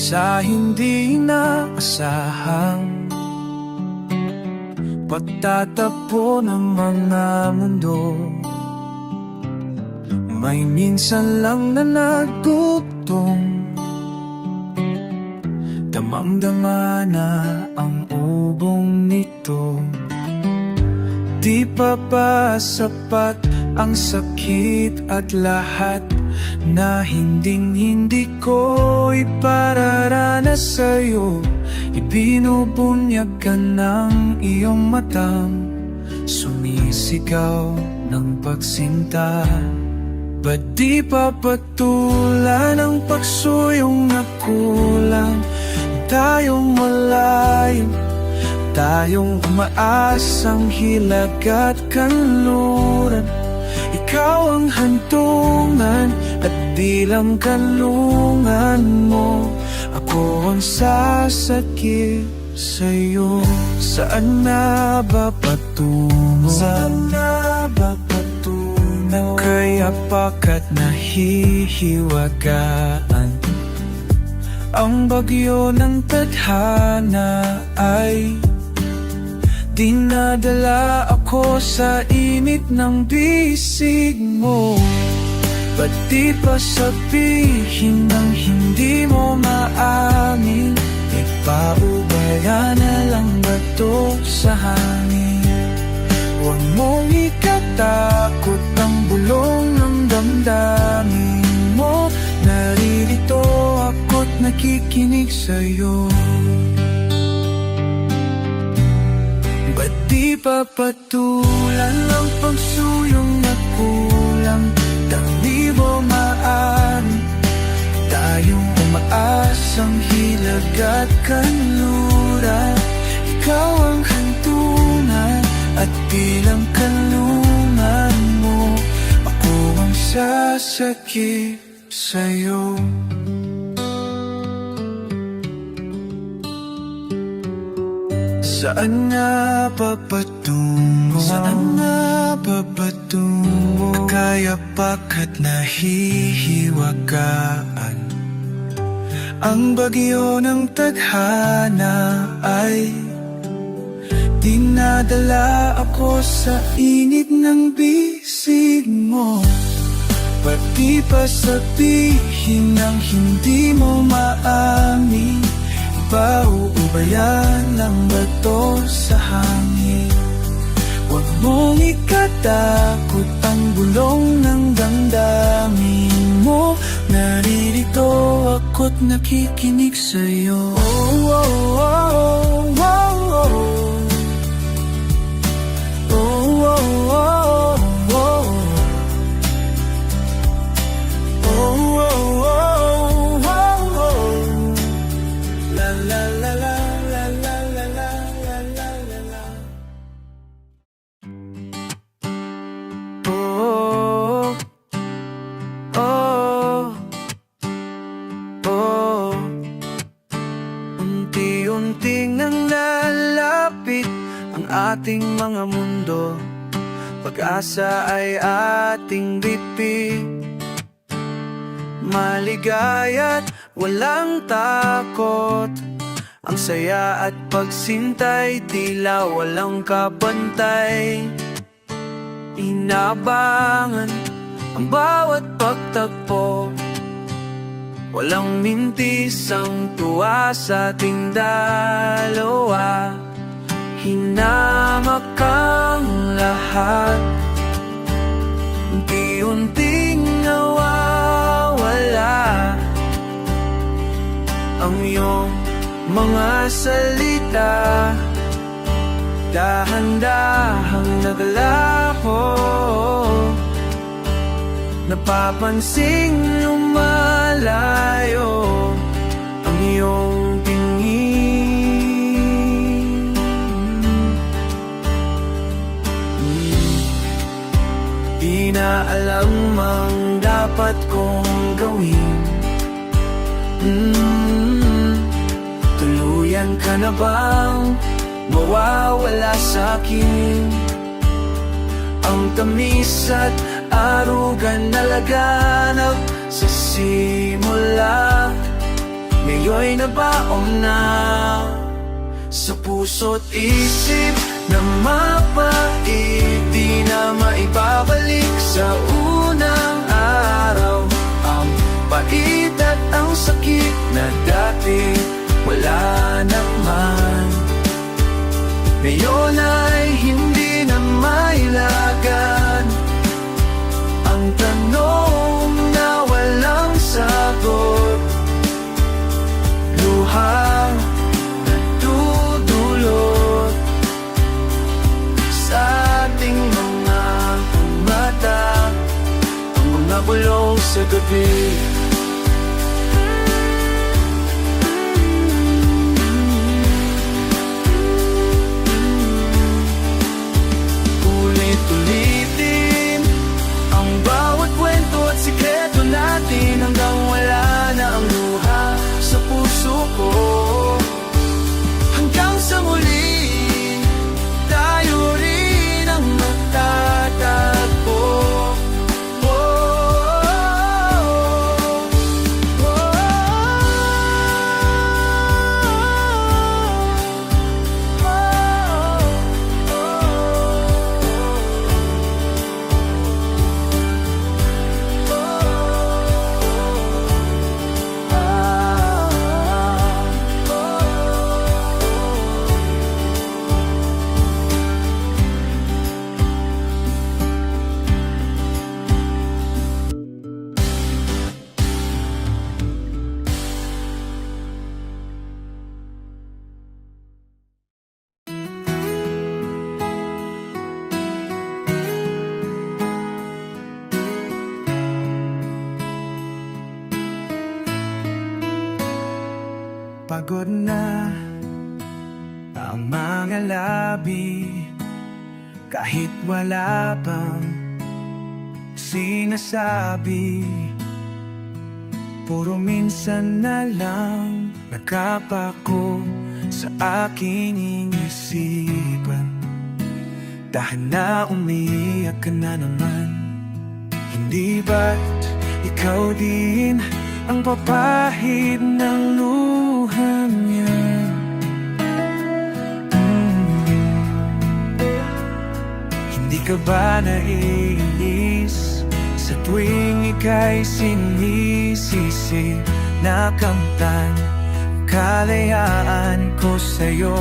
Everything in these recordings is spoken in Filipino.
sa hindi inaasahang pagtatagpo ng mga mundo. May minsan lang na nagdugtong, damang-dama na ang ubong nito. Di pa ba sapat ang sakit at lahat na hindi ko ipararanas sa'yo? Ibinubunyag ka ng iyong matang sumisigaw ng pagsinta. Ba't di pa patulan ang pagsuyong na kulang? Tayong malayo, tayong umaasang hilag at kanluran. Ikaw ang hantungan at di lang kanlungan mo. Ako ang sasakit sa'yo. Saan na ba patungo? Saan na ba patungo? Kaya pagkat nahihiwagaan ang bagyo ng tadhana ay dinadala ako sa init ng bisig mo. Ba't di pa sabihin ng hindi mo maamin? Ipaubaya na lang ba to sa hangin? Huwag mong ikatakot ang bulong ng damdamin mo. Naririto ako't nakikinig sa'yo. Ba't di pa patulan ang pagsuyong na kulang? Di mo maaari tayong umaasang hilag at kanluran. Ikaw ang hantungan at bilang kanlungan mo. Ako ang sasakit sa'yo. Saan nga ba patungo? Saan nga ba patungo? Kaya pagkat nahihiwagaan ang bagyo ng tadhana ay dinadala ako sa init ng bisig mo. Pati pa sabihin ng hindi mo maamin? Pauubayan lang ba to sa hangin? Huwag mong ikatakot ang bulong ng damdamin mo. Naririto ako't nakikinig sa'yo. Oh, oh, oh, oh, oh. Unti-unting nang lalapit ang ating mga mundo. Pag-asa ay ating bitbit, maligaya't walang takot. Ang saya at pagsintay tila walang kabantay. Inabangan ang bawat pagtagpo, walang mintis ang tuwa sa ating dalawa. Hinamak ang lahat, unti-unting nawawala ang iyong mga salita. Dahan-dahang naglaho, napapansing lumalayo ang iyong tingin. Di na alam ang dapat kong gawin. Tuluyan ka na bang mawawala sa'kin? Ang tamis at arugan na laganap sa simula. ngayon'y nabaon na sa puso't isip na mapait, di na maibabalik sa unang araw. Ang pait at ang sakit na dati wala naman, ngayon ay hindi na mailagan. Ang tanong na walang sagot, luha na dudulot sa ating mga mata, ang mga bulong sa gabi. Ulit-ulitin ang bawat kwento at sikreto natin hanggang wala na ang luha sa puso ko. Hanggang sa muli, tayo rin ang magtatagpo. Oh, oh, oh, pagod na ang mga labi, kahit wala pang sinasabi. Puro minsan na lang nakapako sa aking isipan. Dahil na umiiyak ka na naman, hindi ba't ikaw din ang papahid ng luha niya? Hindi ka ba naiinis sa tuwing ika'y sinisisi? Nakamtan kalayaan ko sa'yo,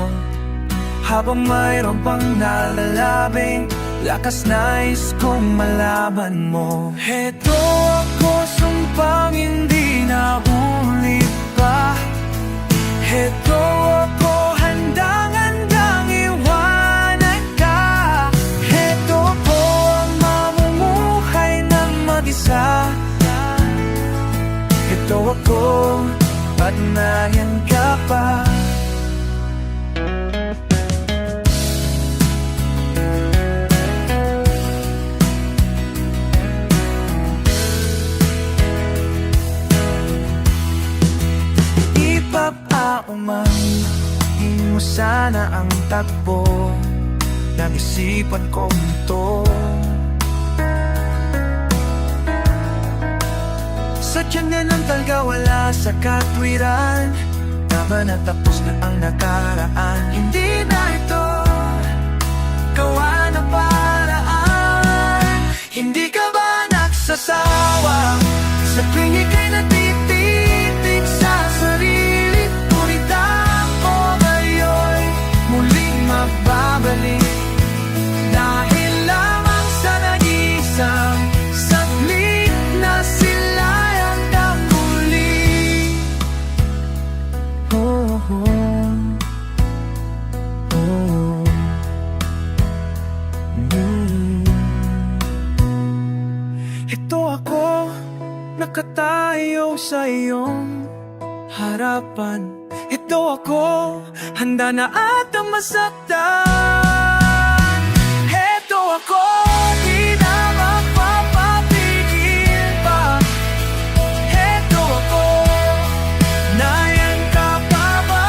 habang mayroon pang nalalabing lakas nais kong malaman mo. Heto ako, sumpang hindi na ulit pa. Heto ako, handang-handang iwanan ka. Heto ko ang mamumuhay ng mag-isa. Heto ako, at nayan ka pa. Umahin mo sana ang tagpo ng isipan kong ito. Sadyang na ng talga, wala sa katwiran. Tama na, tapos na ang nakaraan. Hindi na ito gawa ng paraan. Hindi ka ba nagsasawa sa tuwing ika'y natititig sa sarili? Magbabalik dahil lamang sa nag-isang saglit na silayang ng muli. Oh, oh, oh. Ito ako, nakatayo sa iyong harapan. Ito ako, handa na at ang masaktan. Ito ako, di na magpapapigil pa. Ito ako, nayan ka pa ba?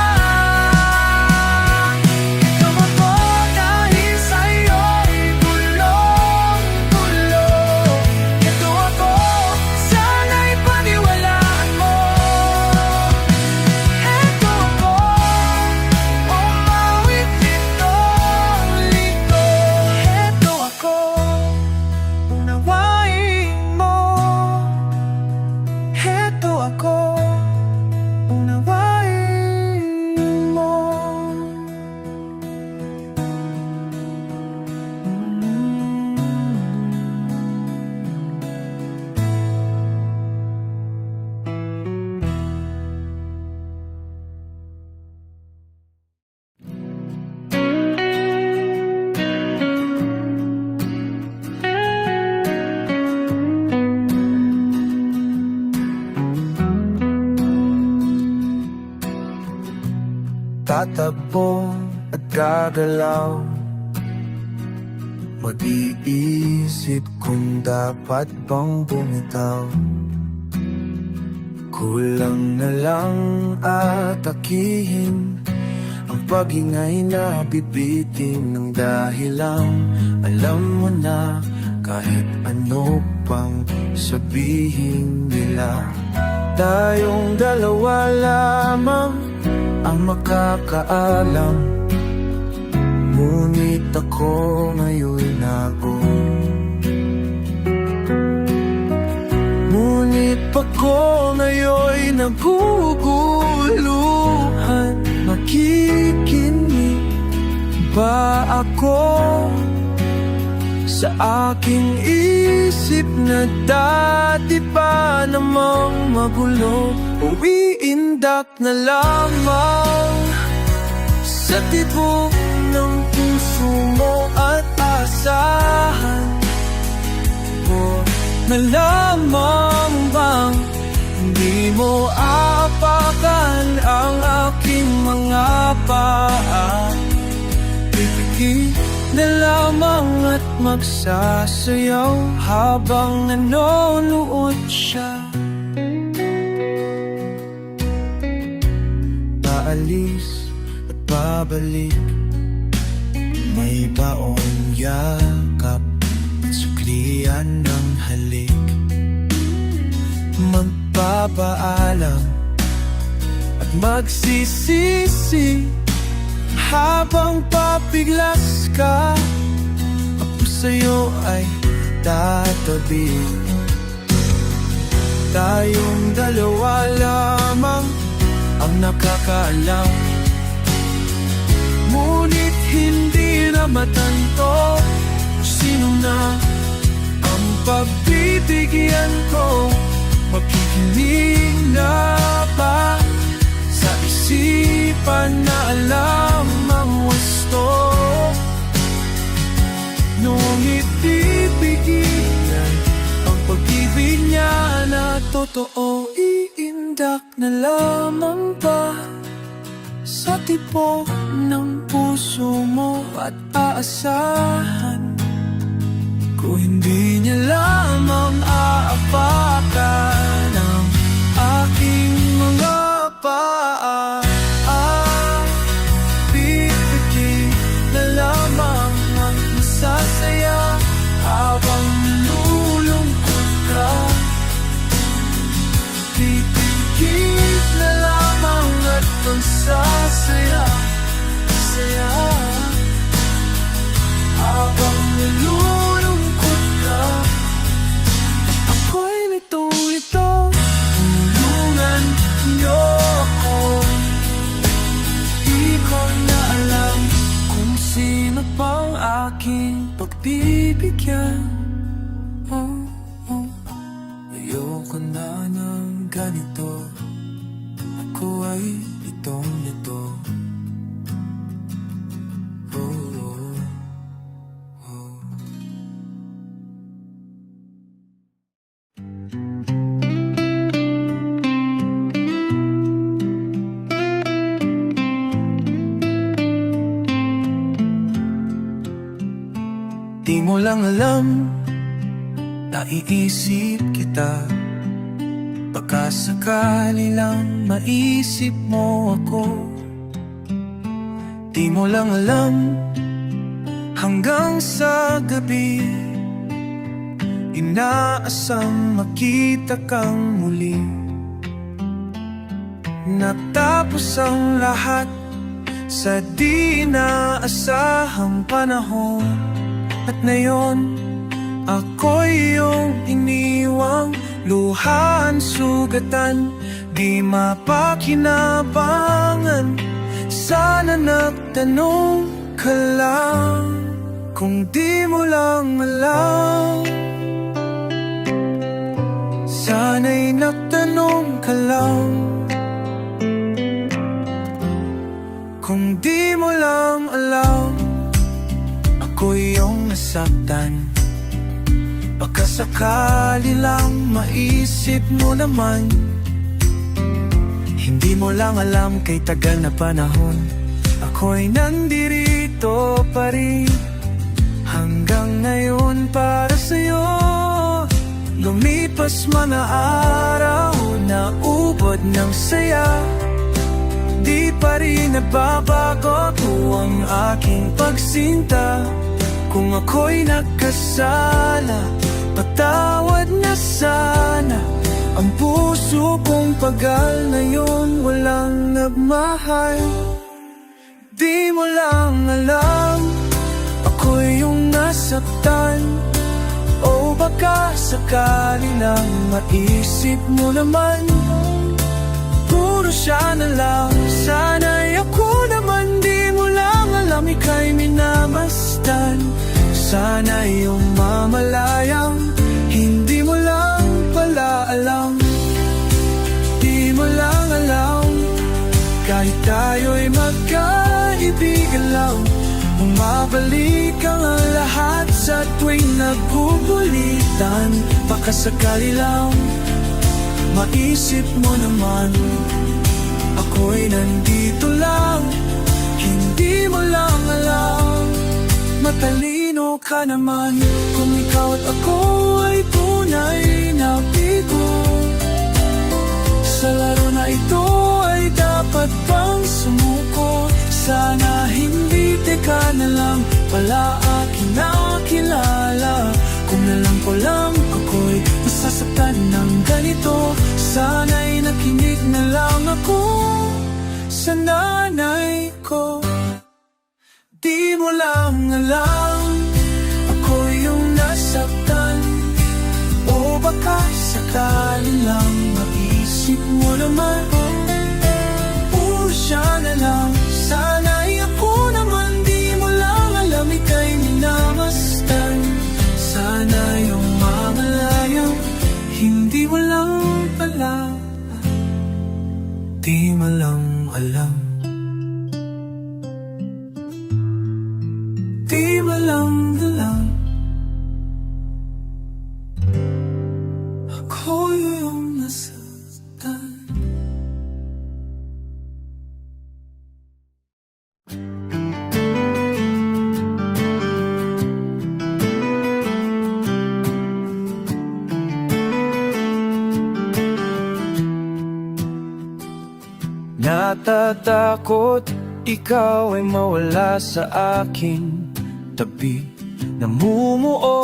Ito ako, dahil sa'yo'y bulong-bulong. Ito ako, sana'y paniwalaan mo. gagalaw. Mag-iisip kung dapat bang bumitaw. Kulang na lang atakihin ang pag-ingay na bibitin ng dahilang alam mo na kahit ano pang sabihin nila. Tayong dalawa lamang ang makakaalam. Ngunit ako ngayon naguguluhan. Makikinig ba ako sa aking isip na dati pa namang magulo? O iindak na lamang sa tibok ng puso mo at asahan ko na lamang bang hindi mo aapakan ang aking mga paa. Pipikit na lamang at magsasayaw habang nanonood siya. Paalis at pabalik, may baong yakap at suklian ng halik. Magpapaalam at magsisisi habang papiglas ka. Ako sa'yo ay tatabi. Tayong dalawa lamang ang nakakaalam. Ngunit hindi na matanto sino na ang pagbibigyan ko. Makikinig na ba sa isipan na alam ang wasto? Ngunit ibigin ang pag-ibig niya na totoo. Iindak na lamang ba sa tibok ng puso mo at aasahan ko hindi niya lamang aapakan ang aking mga paa. Pipikit na lamang ang masasaya habang nalulungkot ka. Pipikit na lamang at magsasaya habang nalulungkot ka. Ako'y litong-lito, tulungan niyo ako. Di ko na alam kung sino pang aking pagbibigyan. Ayoko na ng ganito. Ako ay litong-lito. Di mo lang alam, naiisip kita. Baka sakali lang maisip mo ako. Di mo lang alam, hanggang sa gabi inaasang makita kang muli. Natapos ang lahat sa di inaasahang panahon. At ngayon, ako'y iyong iniwang luhaan, sugatan, di mapakinabangan. Sana nagtanong ka lang, kung di mo lang alam. Sana'y nagtanong ka lang, kung di mo lang alam. Ako'y iyong nasaktan, baka sakali lang maisip mo naman. Hindi mo lang alam kay tagal na panahon ako'y nandirito pa rin. Hanggang ngayon para sa'yo, lumipas man na araw, naubod ng saya. Di pa rin nagbabago ang aking pagsinta. Kung ako'y nagkasala, patawad na sana. Ang puso kong pagal na yun, walang nagmahal. Di mo lang alam, ako'y yung nasaktan. O baka sakali lang maisip mo naman, puro siya na lang. Sana'y ako naman, di mo lang alam, ika'y minamasdan. Sana'y yung mamalayang, hindi mo lang pala alam. Di mo lang alam, kahit tayo'y magkaibigan lang, bumabalik ang lahat sa tuwing nagbubulitan. Baka sakali lang maisip mo naman, ako'y nandito lang, hindi mo lang alam. Matalino ka naman kung ikaw at ako ay tunay na bigo. Sa laro na ito ay dapat bang sumuko? Sana hindi teka na lang pala aking nakilala. Kung alam ko lang ako'y masasaktan ng ganito, sana'y nakinig na lang ako sa nanay ko. Di mo lang alam, ako'y yung nasaktan. O baka sakali lang maisip mo naman, puro siya na lang. Sana'y ako naman, di mo lang alam, ika'y minamasdan. Sana yung mamalayang, hindi mo lang pala, di mo lang alam. Di mo lang alam, ako yung nasaktan. Natatakot ikaw ay mawala sa aking tabi. Namumuo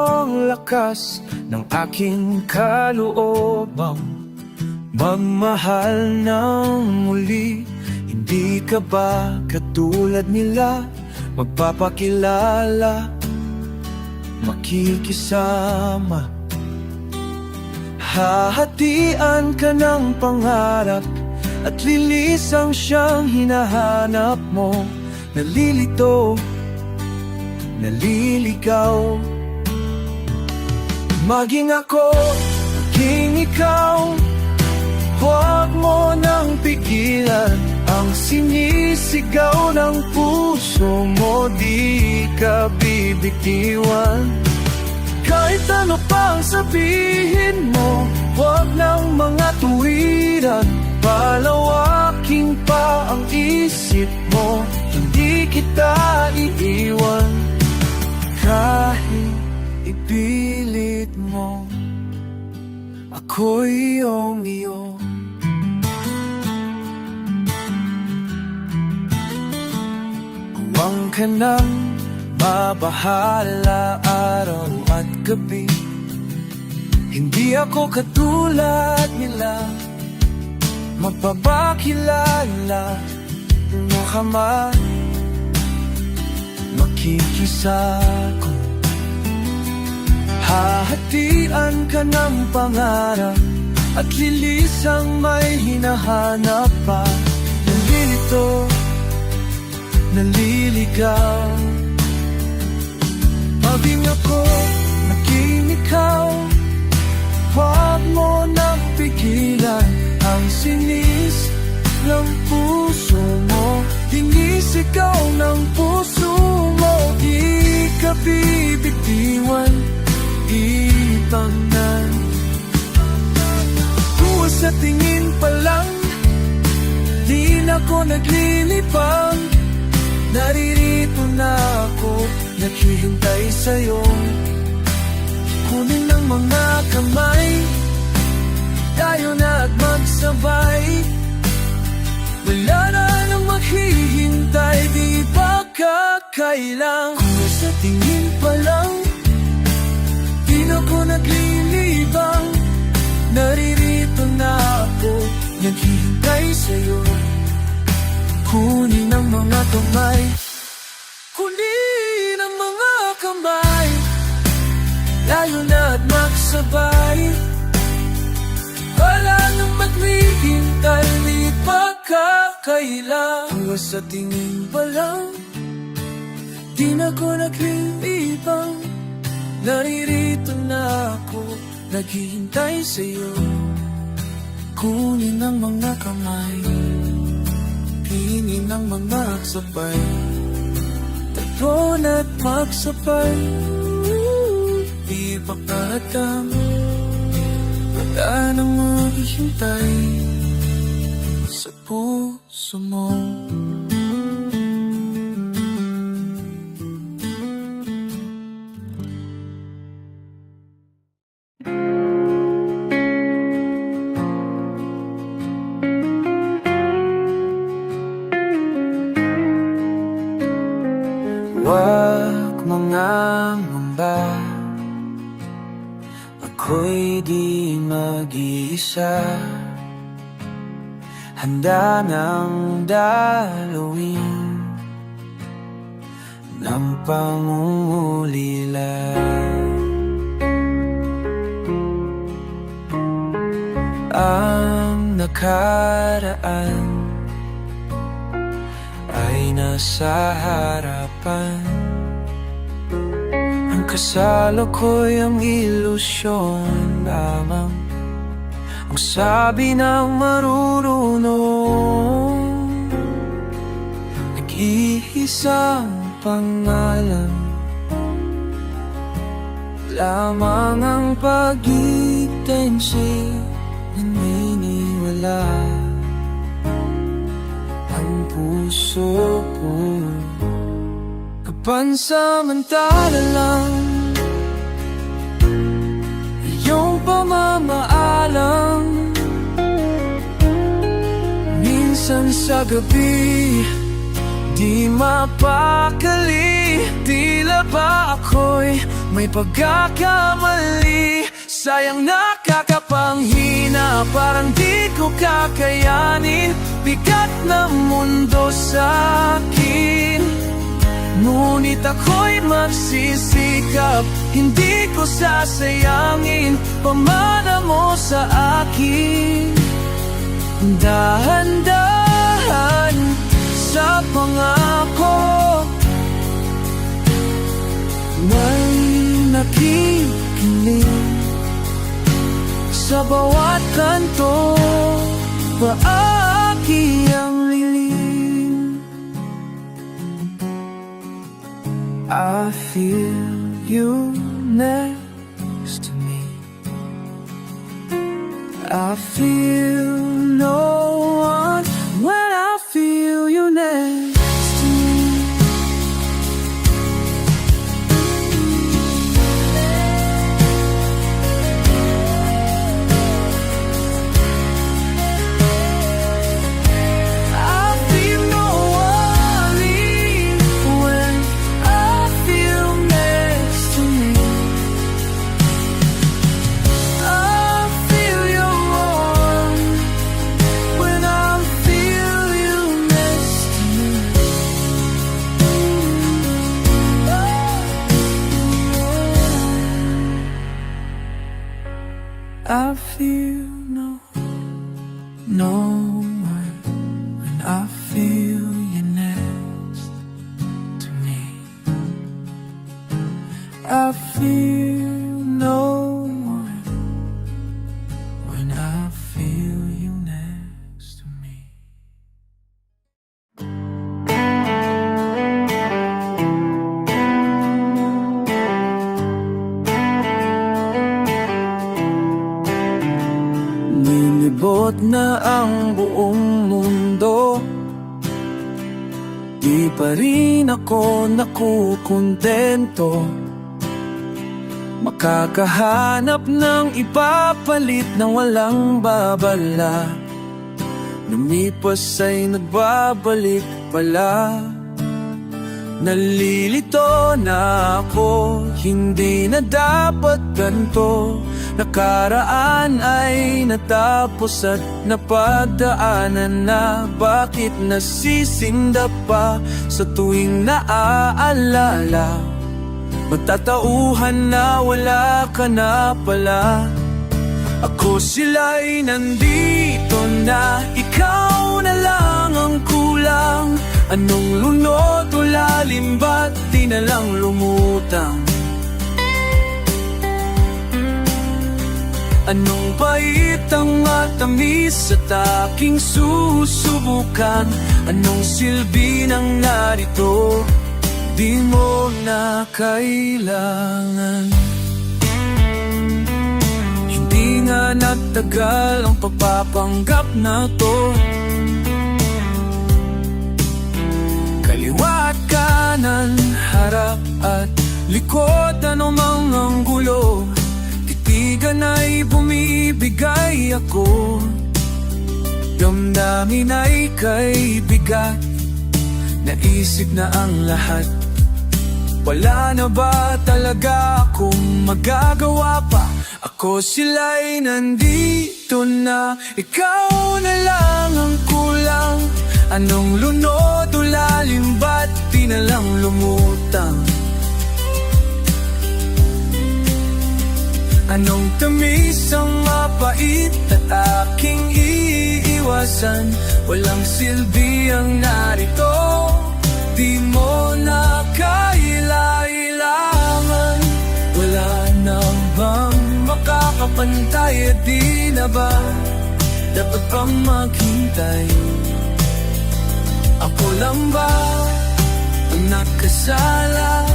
ang lakas ng aking kalooban, magmahal ng muli. Hindi ka ba katulad nila, magpapakilala, makikisama? Hahatian ka ng pangarap at lilisang siyang hinahanap mo. Nalilito, naliligaw, maging ako, maging ikaw. Huwag mo nang pigilan ang sinisigaw ng puso mo. Di ka bibitiwan kahit ano pang sabihin mo. Huwag ng mga tuwiran, palawaking pa ang isip mo. Hindi kita iiwan kahit ipilit mo, ako'y iyong iyo. Huwag ka nang mabahala araw at gabi. Hindi ako katulad nila, magpapakilala mo ka man, makikisako. Hahatian ka ng pangarap at lilisang may hinahanap pa. Nalilito, naliligaw, maging ako, maging ikaw. Huwag mo nang pigilan ang sinis ng puso mo. Tinisigaw ng puso mo. Di ka bibitiwan, itangan. Kung sa tingin pa lang, di na ko naglilipang. Naririto na ako, naghihintay sa'yo. Kunin ng mga kamay, tayo na at magsabay. Wala na nang maghihintay, di ba kakailang? Kung sa tingin pa lang, di na ko naglilibang. Naririto na ako, naghihintay sa'yo. Kunin ang mga kamay, kunin ang mga kamay, tayo na at magsabay. Wala nang maghihintay, di pa kakailang. Hanggang sa tingin pa lang, di na ko naglilibang. Naririto na ako, naghihintay sa'yo. Kunin ang mga kamay, hingin ang mga sabay. Tagpuan at magsabay, di pa kaatang. Wala nang maghihintay sa puso mo. Huwag mangangamba, ako'y di mag-iisa. Handa nang dalawin ng pangungulila. Ang nakaraan ay nasa harapan. Ang kasalukuyang ilusyon lamang ang sabi ng marurunong. Nag-iisang pangalan lamang ang pag-ibig naniniwala. Ang puso ko kapansamantala lang, iyong pamamaalam. Minsan sa gabi, di mapakali. Tila ba ako'y may pagkakamali? Sayang nakakapanghina, parang di ko kakayanin. Bigat na mundo sa akin, ngunit ako'y magsisikap. Hindi ko sasayangin pamana mo sa akin. Dahan-dahan sa pangako, may nakikinig sa bawat kanto. Paaki ang lilim, I feel you next to me. I feel no one when I feel you next to me. I feel no worry when I feel next to me. I feel your warmth when I feel you next to me. I feel no one when I feel you next to me. I feel no one when I feel you next to me. Nilibot na ang buong mundo, di pa rin ako nakukontento. Makakahanap ng ipapalit na walang babala. Lumipas ay nagbabalik pala. Nalilito na ako, hindi na dapat ganito. Nakaraan ay natapos at napadaanan na. Bakit nasisinda pa sa tuwing naaalala? Matatauhan na wala ka na pala. Ako sila'y nandito na, ikaw na lang ang kulang. Anong lunod o lalim ba't di na lang lumutang? Anong bait ang matamis at aking susubukan? Anong silbi ng narito, di mo na kailangan? Hindi nga nagtagal ang pagpapanggap na to. Kaliwa at kanan, harap at likod, anumang anggulo, titigan ay bumibigay ako. Damdamin ay kay bigat, naisip na ang lahat. Wala na ba talaga akong magagawa pa? Ako sila'y nandito na, ikaw na lang ang kulang. Anong lunod o lalim ba't di na lang lumutang? Anong tamis ang mapait at aking iiwasan? Walang silbi ang narito, di mo na kailangan. Wala na bang makakapantay at di na ba dapat pang maghintay? Ako lang ba ang nakasala,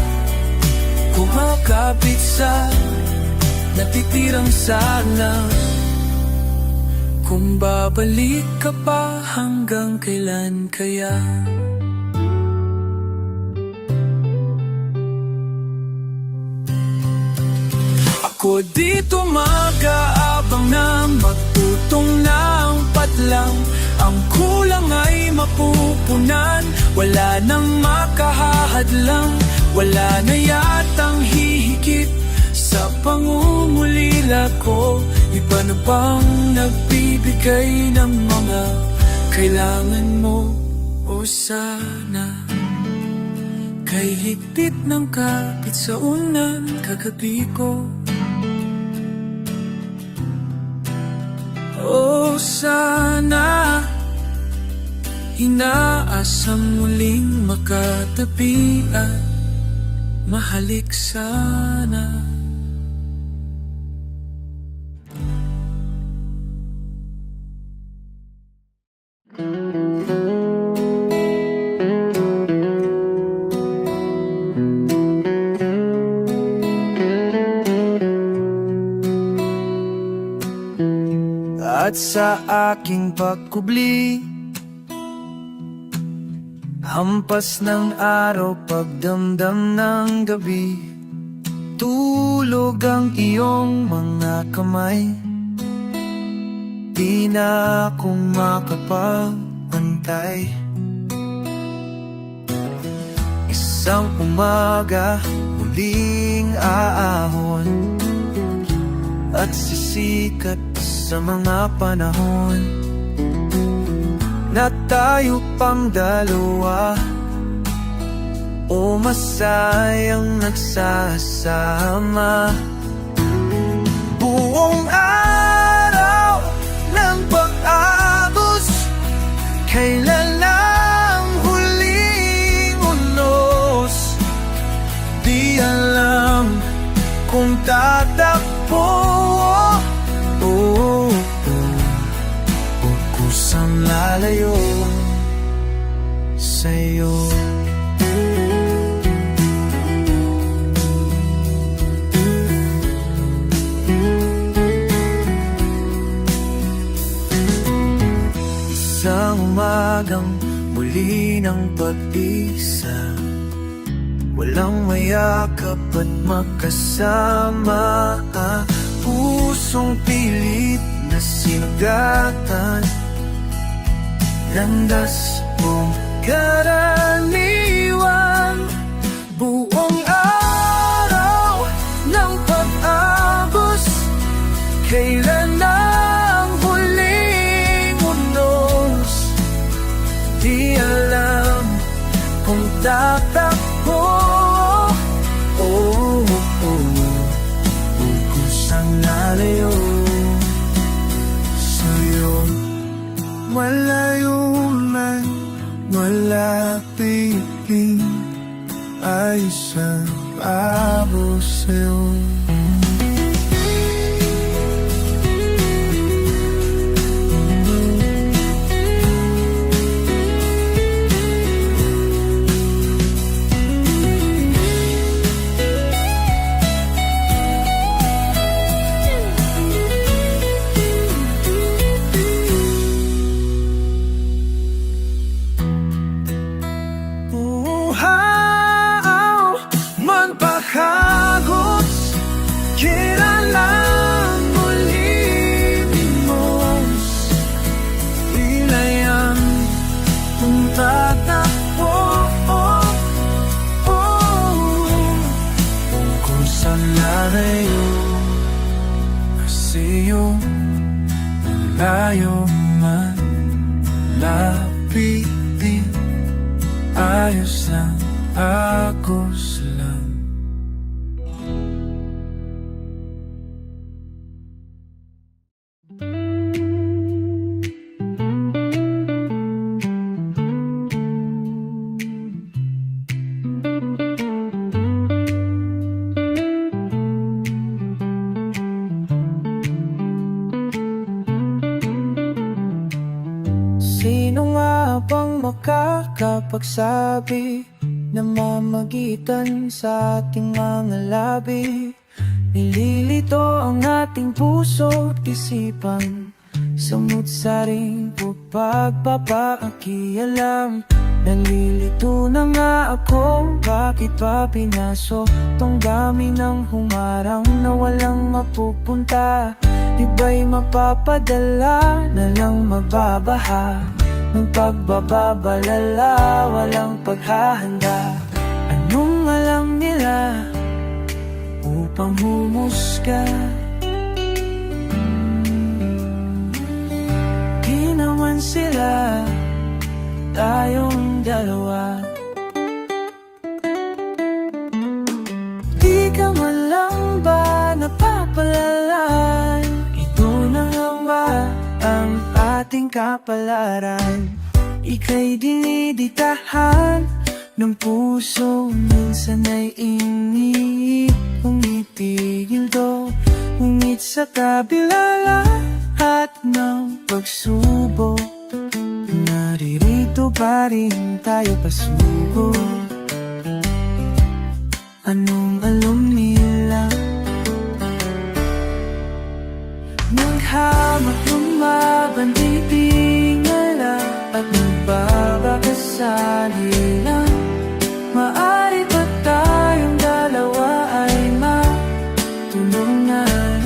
kumakapit sa natitirang sana? Kung babalik ka pa, hanggang kailan kaya? Ako dito mag-aabang na magtutong ng patlang. Ang kulang ay mapupunan, wala nang makahahadlang. Wala na yatang hihigit sa pangungulila ko. Iba na bang nagbibigay ng mga kailangan mo? O sana kay higpit ng kapit sa unang kagabi ko. O sana inaasang muling makatabi at mahalik sana. At sa aking pagkubli, hampas ng araw, pagdamdam ng gabi, tulog ang iyong mga kamay. Di na ako makapag-antay. Isang umaga, muling aahon at sisikat sa mga panahon na tayo pang dalawa, o masayang nagsasama. Buong araw ng pag-abos, kailan ang huling unos? Di alam kung tatakbo o kusang lalayo sa'yo. Isang umagang muli ng pag-isa, walang mayakap at makasama. Pusong pilit na sinugatan, landas mong karaniwan. Buong araw ng pag-agos, kailan ang huling unos? Di alam kung tatakbo o kung saan lalayo sa'yo. Malayo man, malapit din, ay isang abo sa'yo. Layo man, lapit din, ayos lang, agos lang. Sino nga bang makakapagsabi na mamagitan sa ating mga labi? Nililito ang ating puso't isipan, samut-saring pagpapakialam. Nalilito na nga ako, bakit pa pinasok tong dami ng humarang na walang mapupunta? Di ba'y mapapadala na lang mababaha ng pagbababalala, walang paghahanda? Anong alam nila upang humusga? Di naman sila tayong dalawa. Di ka man lang ba napapalalan? Ito na lang ba ang ating kapalaran? Ika'y diniditahan ng puso, minsan ay iniip kung itigil to. Ngunit sa kabila lahat ng pagsubok, naririto pa rin tayo pasuko. Anong alam nila? Naghamak lumaban, di tingala at nagbabakasalan. Maari ba tayong dalawa ay matulungan?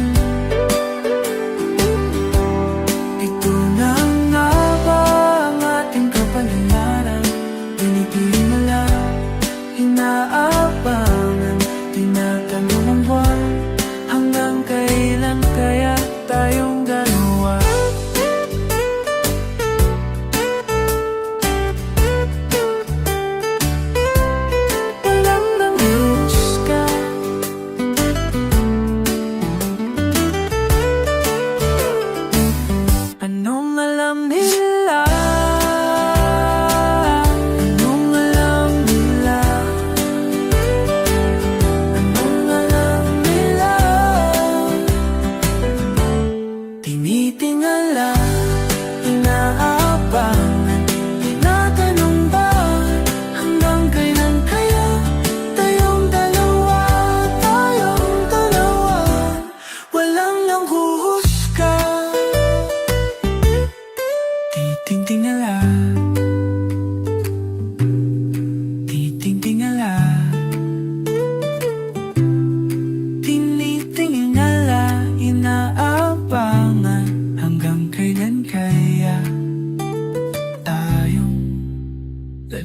Ito na nga ba ang ating kapalaran? Dinidimala, inaabangan, tinatanong ang buwan. Hanggang kailan kaya tayong dalawa? Walang nangyusga, anong alam nila? Anong alam nila? Anong alam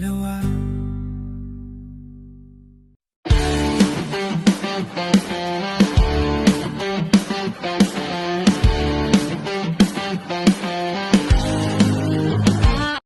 dalawa